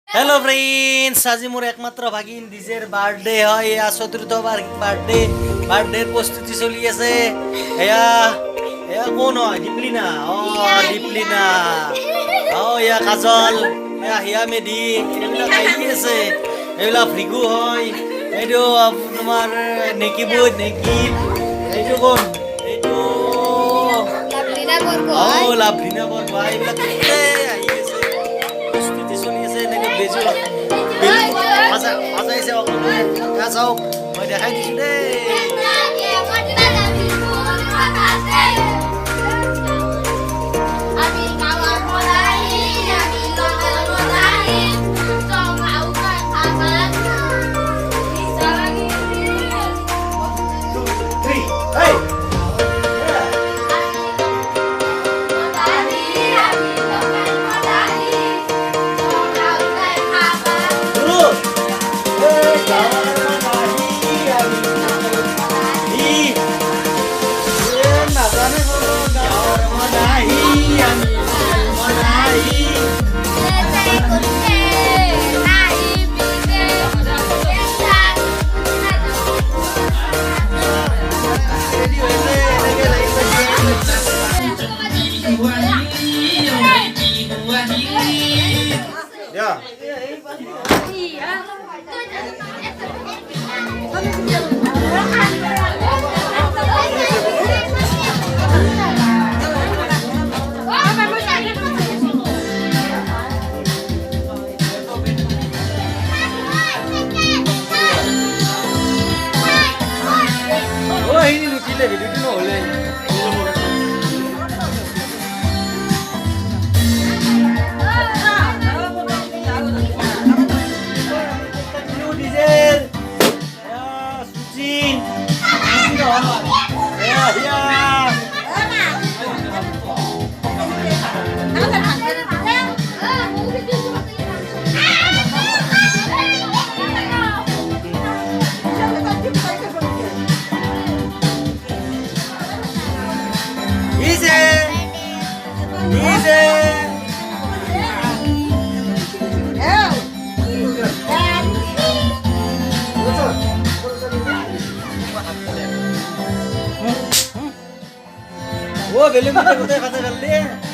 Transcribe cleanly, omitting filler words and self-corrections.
hello friends आज मोर एकमात्र भागिन डिजेर बार्थडे है या चतुर्थ बार्थडे प्रस्तुति चलि আছে এয়া এয়া কোন হয় দীপলিনা দীপলিনা এয়া কাজল এয়া হিয়া মেধি এইবিলাক আহি আছে এইবিলাক ফ্ৰিগু হয় এইটো তোমাৰ নেকিবুত নেকিব এইটো কোন এইটো লাভলিনা বৰগোহাঁই এইবিলাক আহি আছে প্ৰস্তুতি চলি আছে এনেকৈ বেজু আজাইছে অকলে গা চাওক মই দেখাই দিছোঁ দেই वो बेलून कोते खाता कर लिए